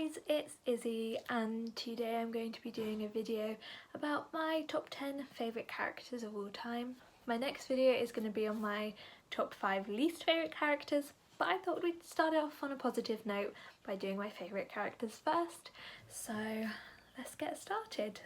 guys, it's Izzy and today I'm going to be doing a video about my top 10 favourite characters of all time. My next video is going to be on my top 5 least favourite characters, but I thought we'd start off on a positive note by doing my favourite characters first. So let's get started.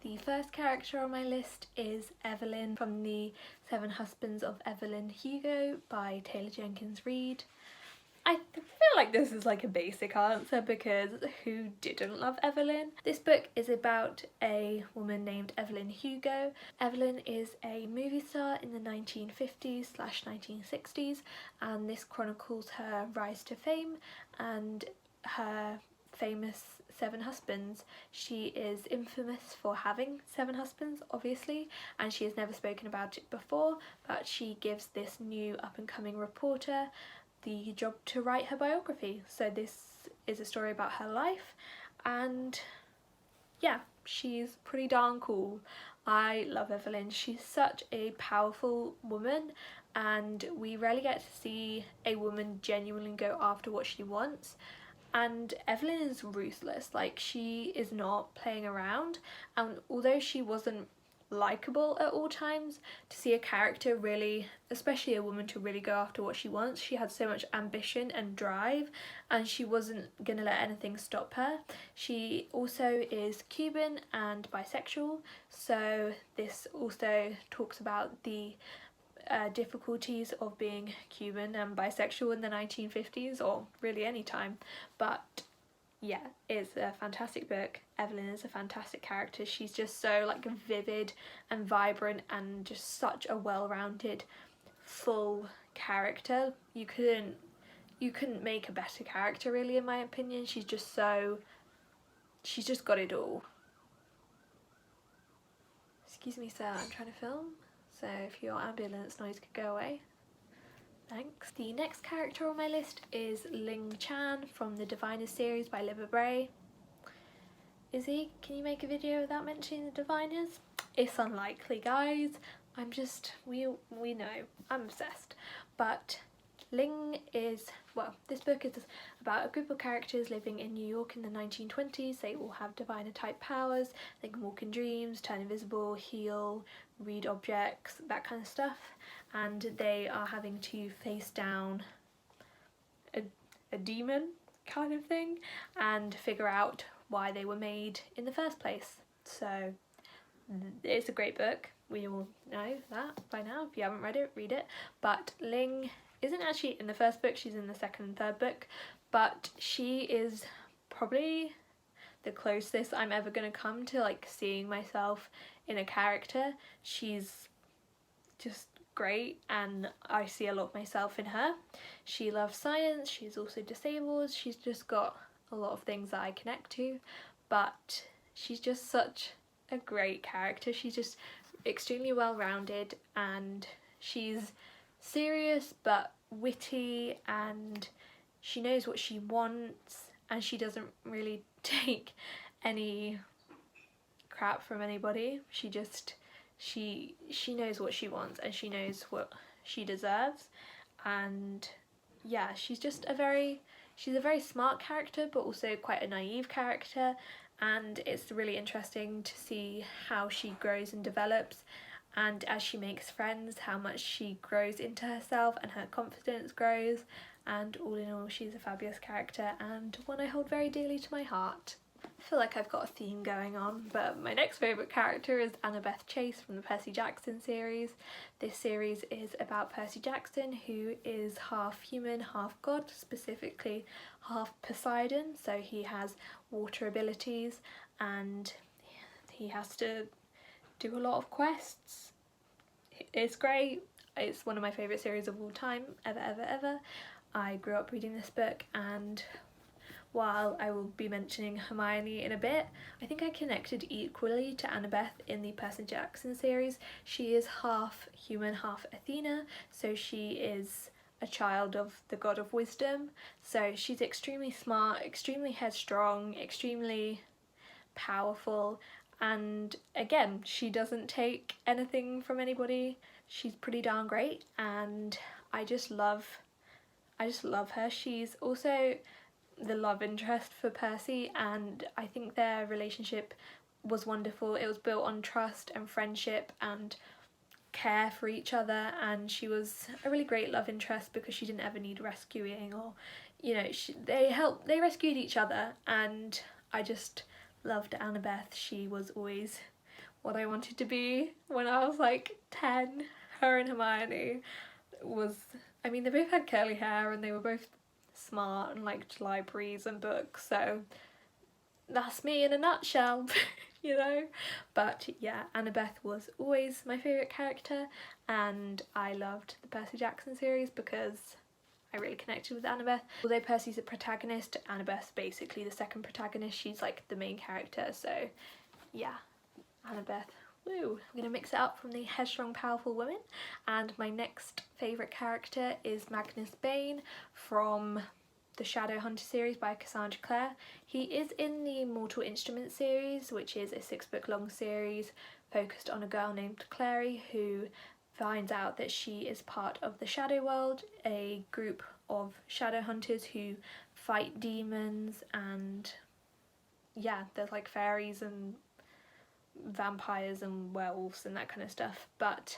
The first character on my list is Evelyn from the Seven Husbands of Evelyn Hugo by Taylor Jenkins Reid. I feel like this is like a basic answer because who didn't love Evelyn? This book is about a woman named Evelyn Hugo. Evelyn is a movie star in the 1950s/1960s, and this chronicles her rise to fame and her famous 7 husbands. She is infamous for having 7 husbands, obviously, and she has never spoken about it before, but she gives this new up-and-coming reporter the job to write her biography. So this is a story about her life, and yeah, she's pretty darn cool. I love Evelyn. She's such a powerful woman, and we rarely get to see a woman genuinely go after what she wants. And Evelyn is ruthless, like she is not playing around, and although she wasn't likeable at all times, to see a character really, especially a woman, to really go after what she wants, she had so much ambition and drive and she wasn't gonna let anything stop her. She also is Cuban and bisexual, so this also talks about the difficulties of being Cuban and bisexual in the 1950s, or really any time. But yeah, it's a fantastic book. Evelyn is a fantastic character. She's just so like vivid and vibrant and just such a well-rounded, full character. You couldn't make a better character, really, in my opinion. She's just got it all. Excuse me, sir, I'm trying to film. So if your ambulance noise could go away. Thanks. The next character on my list is Ling Chan from the Diviners series by Libba Bray. Izzy, can you make a video without mentioning the Diviners? It's unlikely, guys. We know, I'm obsessed. But Ling is, well, this book is about a group of characters living in New York in the 1920s. They all have diviner type powers. They can walk in dreams, turn invisible, heal, read objects, that kind of stuff. And they are having to face down a demon kind of thing and figure out why they were made in the first place. So it's a great book. We all know that by now. If you haven't read it, read it. But Ling isn't actually in the first book, she's in the second and third book, but she is probably the closest I'm ever going to come to like seeing myself in a character. She's just great and I see a lot of myself in her. She loves science, she's also disabled, she's just got a lot of things that I connect to, but she's just such a great character. She's just extremely well-rounded and she's serious but witty, and she knows what she wants and she doesn't really take any crap from anybody. She knows what she wants and she knows what she deserves. And yeah, she's a very smart character but also quite a naive character, and it's really interesting to see how she grows and develops, and as she makes friends, how much she grows into herself and her confidence grows, and all in all, she's a fabulous character and one I hold very dearly to my heart. I feel like I've got a theme going on, but my next favourite character is Annabeth Chase from the Percy Jackson series. This series is about Percy Jackson, who is half human, half god, specifically half Poseidon, so he has water abilities and he has to do a lot of quests. It's great. It's one of my favourite series of all time, ever. I grew up reading this book, and while I will be mentioning Hermione in a bit, I think I connected equally to Annabeth in the Percy Jackson series. She is half human, half Athena, so she is a child of the god of wisdom. So she's extremely smart, extremely headstrong, extremely powerful, and again, she doesn't take anything from anybody. She's pretty darn great, and I just love I just love her. She's also the love interest for Percy, and I think their relationship was wonderful. It was built on trust and friendship and care for each other, and she was a really great love interest because she didn't ever need rescuing, or you know, they rescued each other, and I just loved Annabeth. She was always what I wanted to be when I was like 10. Her and Hermione was, I mean, they both had curly hair and they were both smart and liked libraries and books, so that's me in a nutshell. You know. But yeah, Annabeth was always my favourite character, and I loved the Percy Jackson series because I really connected with Annabeth. Although Percy's the protagonist, Annabeth's basically the second protagonist. She's like the main character, so yeah, Annabeth. Woo! I'm going to mix it up from the headstrong, powerful women, and my next favourite character is Magnus Bane from the Shadowhunter series by Cassandra Clare. He is in the Mortal Instruments series, which is a 6-book long series focused on a girl named Clary who finds out that she is part of the Shadow World, a group of Shadowhunters who fight demons, and yeah, there's like fairies and vampires and werewolves and that kind of stuff. But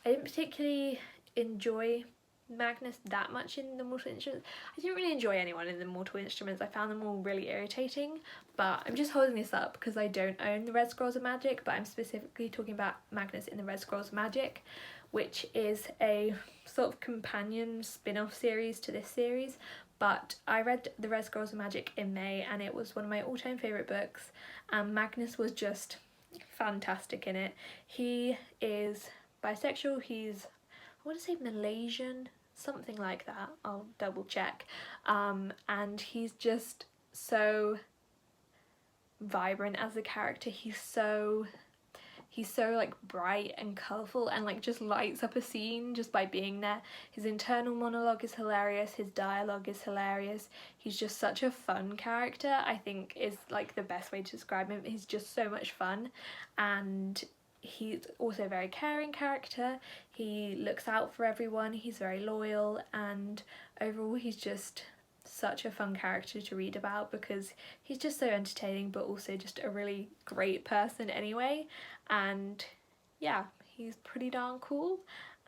I didn't particularly enjoy Magnus that much in the Mortal Instruments. I didn't really enjoy anyone in the Mortal Instruments. I found them all really irritating, but I'm just holding this up because I don't own the Red Scrolls of Magic, but I'm specifically talking about Magnus in the Red Scrolls of Magic, which is a sort of companion spin-off series to this series. But I read the Red Scrolls of Magic in May and it was one of my all-time favourite books, and Magnus was just fantastic in it. He is bisexual, he's, I want to say Malaysian, something like that, I'll double check, and he's just so vibrant as a character. He's so like bright and colourful and like just lights up a scene just by being there. His internal monologue is hilarious, his dialogue is hilarious, he's just such a fun character, I think is like the best way to describe him. He's just so much fun, and he's also a very caring character. He looks out for everyone, he's very loyal, and overall he's just such a fun character to read about because he's just so entertaining but also just a really great person anyway. And yeah, he's pretty darn cool,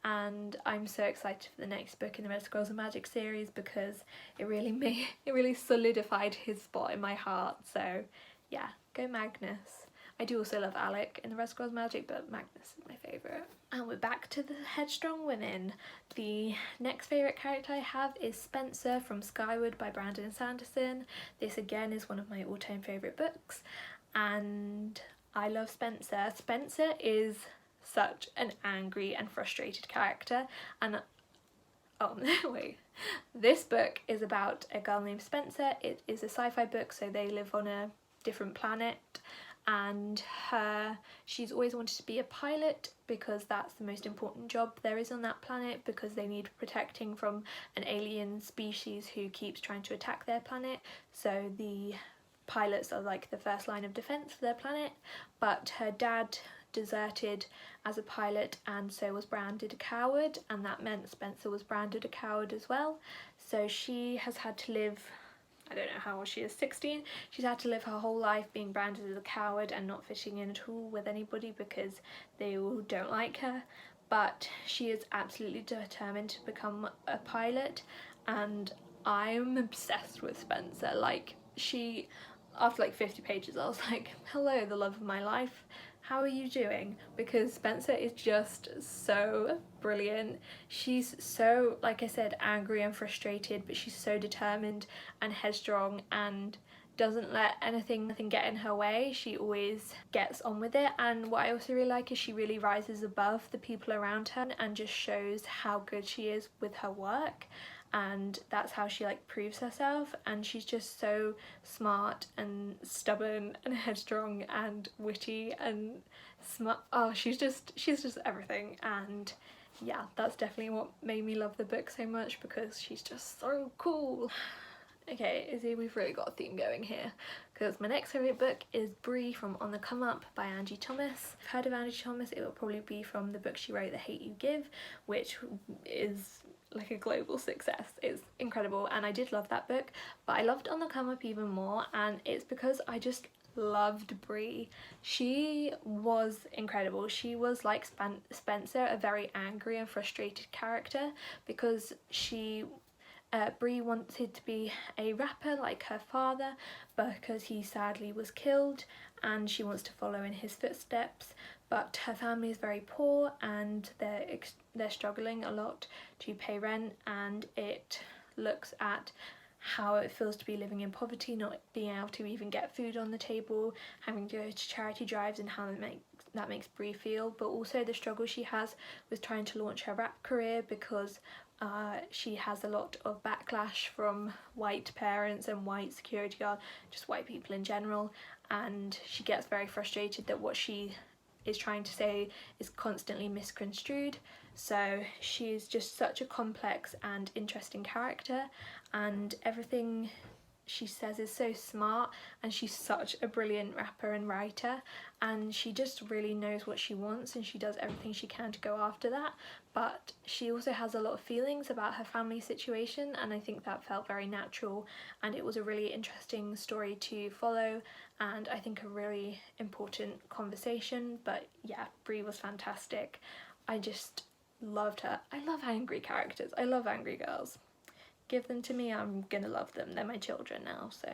and I'm so excited for the next book in the Red Scrolls of Magic series because it really solidified his spot in my heart. So yeah, go Magnus. I do also love Alec in the Red Scrolls of Magic, but Magnus is my favourite. And we're back to the headstrong women. The next favourite character I have is Spencer from Skyward by Brandon Sanderson. This again is one of my all-time favourite books, and I love Spencer. Spencer is such an angry and frustrated character, and oh wait, this book is about a girl named Spencer. It is a sci-fi book, so they live on a different planet, and she's always wanted to be a pilot because that's the most important job there is on that planet, because they need protecting from an alien species who keeps trying to attack their planet. So the pilots are like the first line of defense for their planet, but her dad deserted as a pilot and so was branded a coward, and that meant Spencer was branded a coward as well. So she has had to live, I don't know how old she is, 16, she's had to live her whole life being branded as a coward and not fitting in at all with anybody because they all don't like her. But she is absolutely determined to become a pilot, and I'm obsessed with Spencer. Like, she, after like 50 pages I was like, hello the love of my life, how are you doing? Because Spencer is just so brilliant. She's so, like I said, angry and frustrated, but she's so determined and headstrong and doesn't let nothing get in her way. She always gets on with it, and what I also really like is she really rises above the people around her and just shows how good she is with her work, and that's how she like proves herself. And she's just so smart and stubborn and headstrong and witty and smart. Oh, she's just everything. And yeah, that's definitely what made me love the book so much, because she's just so cool. Okay, Izzy, we've really got a theme going here, because my next favourite book is Bree from On the Come Up by Angie Thomas. If you've heard of Angie Thomas, it will probably be from the book she wrote, The Hate U Give, which is like a global success. It's incredible, and I did love that book, but I loved On the Come Up even more, and it's because I just loved Bree. She was incredible. She was like Spencer, a very angry and frustrated character, because Bree wanted to be a rapper like her father, because he sadly was killed, and she wants to follow in his footsteps, but her family is very poor and they're struggling a lot to pay rent, and it looks at how it feels to be living in poverty, not being able to even get food on the table, having to go to charity drives, and how that makes Bree feel, but also the struggle she has with trying to launch her rap career, because she has a lot of backlash from white parents and white security guards, just white people in general, and she gets very frustrated that what she is trying to say is constantly misconstrued. So she's just such a complex and interesting character, and everything she says is so smart, and she's such a brilliant rapper and writer, and she just really knows what she wants, and she does everything she can to go after that. But she also has a lot of feelings about her family situation, and I think that felt very natural, and it was a really interesting story to follow, and I think a really important conversation. But yeah, Bree was fantastic. I just loved her. I love angry characters. I love angry girls. Give them to me, I'm gonna love them. They're my children now, so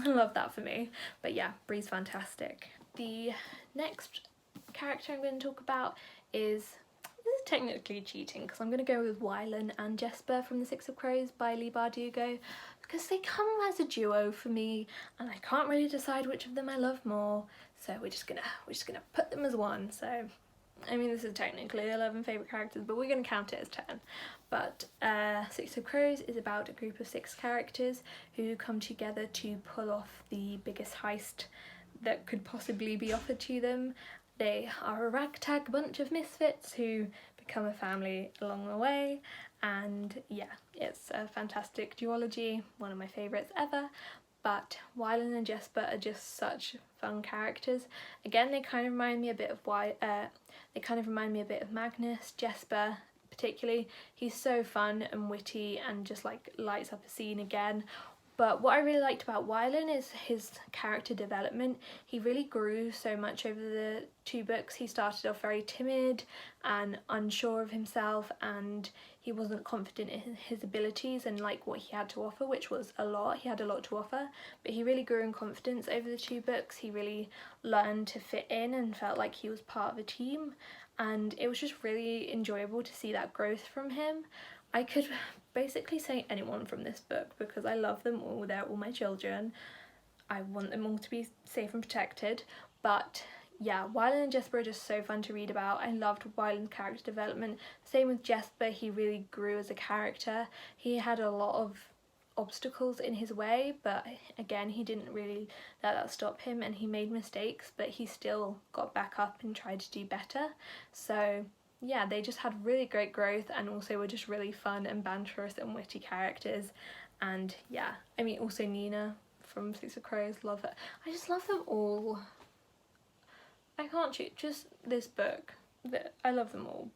I love that for me. But yeah, Bree's fantastic. The next character I'm going to talk about is, this is technically cheating, because I'm going to go with Wylan and Jesper from The Six of Crows by Leigh Bardugo, because they come as a duo for me, and I can't really decide which of them I love more, so we're just gonna put them as one. So I mean, this is technically 11 favourite characters, but we're going to count it as 10. But Six of Crows is about a group of 6 characters who come together to pull off the biggest heist that could possibly be offered to them. They are a ragtag bunch of misfits who become a family along the way, and yeah, it's a fantastic duology, one of my favourites ever. But Wylan and Jesper are just such fun characters. Again, they kind of remind me a bit of Magnus. Jesper particularly, he's so fun and witty and just like lights up a scene again. But what I really liked about Wylan is his character development. He really grew so much over the 2 books. He started off very timid and unsure of himself, and he wasn't confident in his abilities and like what he had to offer, which was a lot. He had a lot to offer, but he really grew in confidence over the 2 books. He really learned to fit in and felt like he was part of a team, and it was just really enjoyable to see that growth from him. I could basically say anyone from this book because I love them all. They're all my children. I want them all to be safe and protected. But yeah, Wylan and Jesper are just so fun to read about. I loved Wylan's character development. Same with Jesper, he really grew as a character. He had a lot of obstacles in his way, but again, he didn't really let that stop him, and he made mistakes, but he still got back up and tried to do better. So yeah, they just had really great growth, and also were just really fun and banterous and witty characters. And yeah, I mean, also Nina from Six of Crows, love it. I just love them all. I can't choose, just this book. I love them all.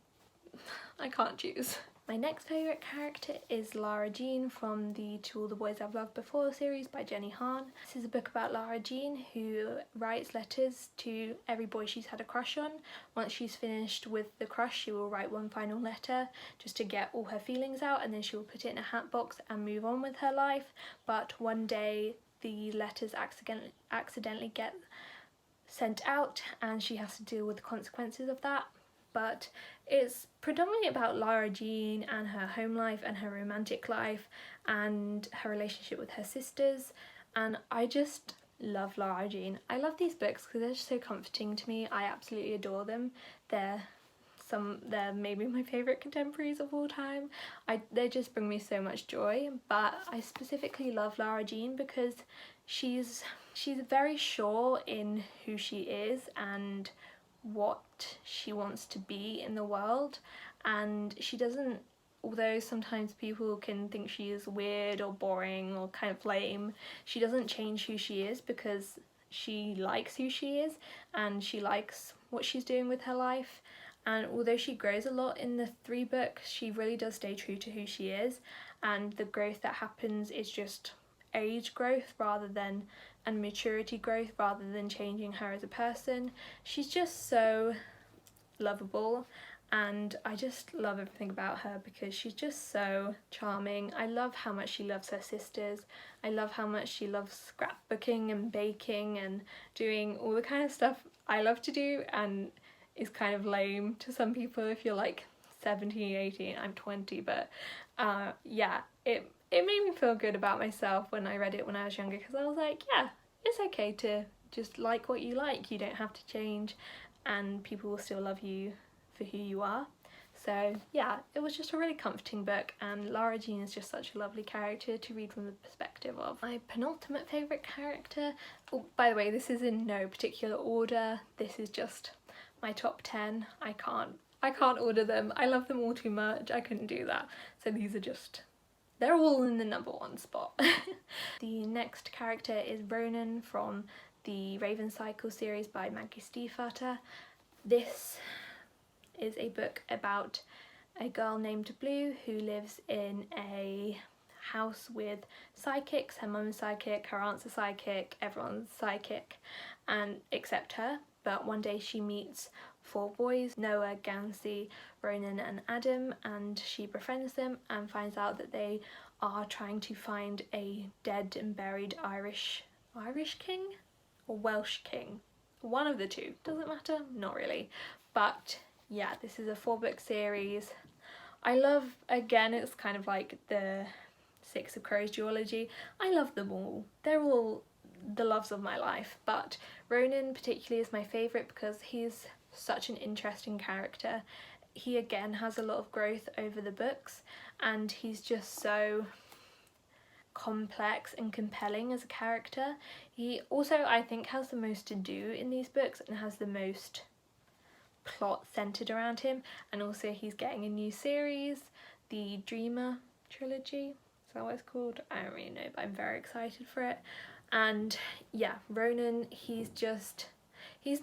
I can't choose. My next favourite character is Lara Jean from the To All the Boys I've Loved Before series by Jenny Han. This is a book about Lara Jean, who writes letters to every boy she's had a crush on. Once she's finished with the crush, she will write one final letter just to get all her feelings out, and then she will put it in a hat box and move on with her life. But one day the letters accidentally get sent out, and she has to deal with the consequences of that. But it's predominantly about Lara Jean and her home life and her romantic life and her relationship with her sisters, and I just love Lara Jean. I love these books because they're just so comforting to me. I absolutely adore them. They're maybe my favourite contemporaries of all time. They just bring me so much joy. But I specifically love Lara Jean because she's very sure in who she is and what she wants to be in the world, and she doesn't, although sometimes people can think she is weird or boring or kind of lame, she doesn't change who she is because she likes who she is and she likes what she's doing with her life. and although she grows a lot in the 3 books, she really does stay true to who she is, and the growth that happens is just age growth and maturity growth rather than changing her as a person. She's just so lovable, and I just love everything about her because she's just so charming. I love how much she loves her sisters. I love how much she loves scrapbooking and baking and doing all the kind of stuff I love to do, and is kind of lame to some people if you're like 17, 18, I'm 20, but yeah, it made me feel good about myself when I read it when I was younger, because I was like, yeah, it's okay to just like what you like, you don't have to change, and people will still love you for who you are. So yeah, it was just a really comforting book, and Lara Jean is just such a lovely character to read from the perspective of. My penultimate favourite character, oh, by the way, this is in no particular order, this is just my top 10. I can't order them, I love them all too much, I couldn't do that. So these are just, they're all in the number 1 spot. The next character is Ronan from the Raven Cycle series by Maggie Stiefvater. This is a book about a girl named Blue who lives in a house with psychics. Her mum's psychic, her aunt's a psychic, everyone's psychic, and except her. But one day she meets 4 boys, Noah, Gansey, Ronan and Adam, and she befriends them and finds out that they are trying to find a dead and buried Irish king or Welsh king. One of the two, doesn't matter, not really. But yeah, this is a 4-book series. I love, again, it's kind of like the 6 of Crows duology. I love them all. They're all the loves of my life, but Ronan particularly is my favourite because he's such an interesting character. He again has a lot of growth over the books, and he's just so complex and compelling as a character. He also, I think, has the most to do in these books and has the most plot centered around him, and also he's getting a new series, the Dreamer trilogy, is that what it's called? I don't really know, but I'm very excited for it. And yeah, Ronan, he's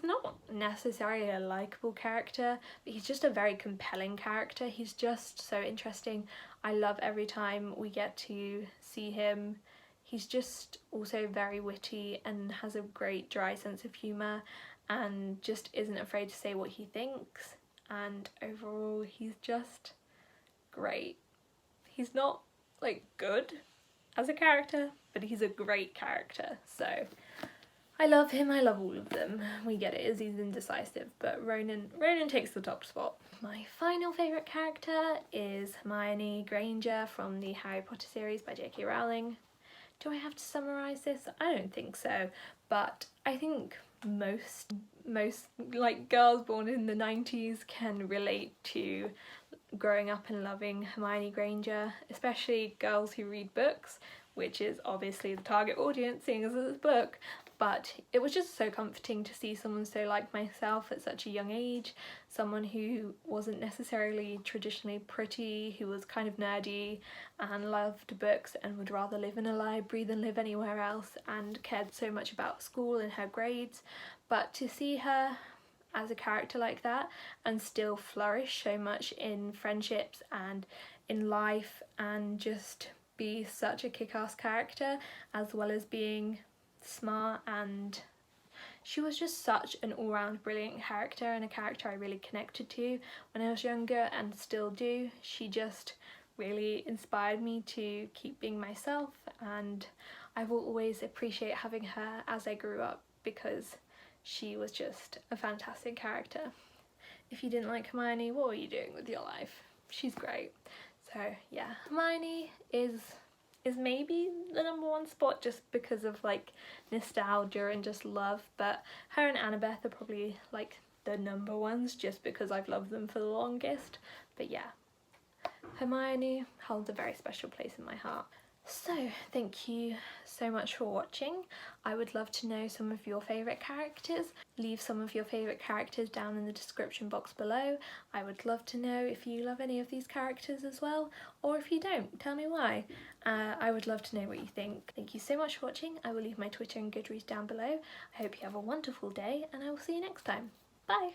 not necessarily a likeable character, but he's just a very compelling character. He's just so interesting. I love every time we get to see him. He's just also very witty and has a great dry sense of humour, and just isn't afraid to say what he thinks, and overall he's just great. He's not like good as a character, but he's a great character, so I love him. I love all of them. We get it, Izzy's indecisive, but Ronan takes the top spot. My final favourite character is Hermione Granger from the Harry Potter series by J.K. Rowling. Do I have to summarise this? I don't think so, but I think most like girls born in the 90s can relate to growing up and loving Hermione Granger, especially girls who read books, which is obviously the target audience seeing as it's a book. But it was just so comforting to see someone so like myself at such a young age, someone who wasn't necessarily traditionally pretty, who was kind of nerdy and loved books and would rather live in a library than live anywhere else, and cared so much about school and her grades. But to see her as a character like that and still flourish so much in friendships and in life, and just be such a kick-ass character as well as being smart, and she was just such an all-round brilliant character, and a character I really connected to when I was younger and still do. She just really inspired me to keep being myself, and I will always appreciate having her as I grew up because she was just a fantastic character. If you didn't like Hermione, what were you doing with your life? She's great. So yeah, Hermione is maybe the number 1 spot just because of like nostalgia and just love, but her and Annabeth are probably like the number 1s just because I've loved them for the longest. But yeah, Hermione holds a very special place in my heart. So thank you so much for watching. I would love to know some of your favourite characters. Leave some of your favourite characters down in the description box below. I would love to know if you love any of these characters as well, or if you don't, tell me why. I would love to know what you think. Thank you so much for watching. I will leave my Twitter and Goodreads down below. I hope you have a wonderful day, and I will see you next time. Bye!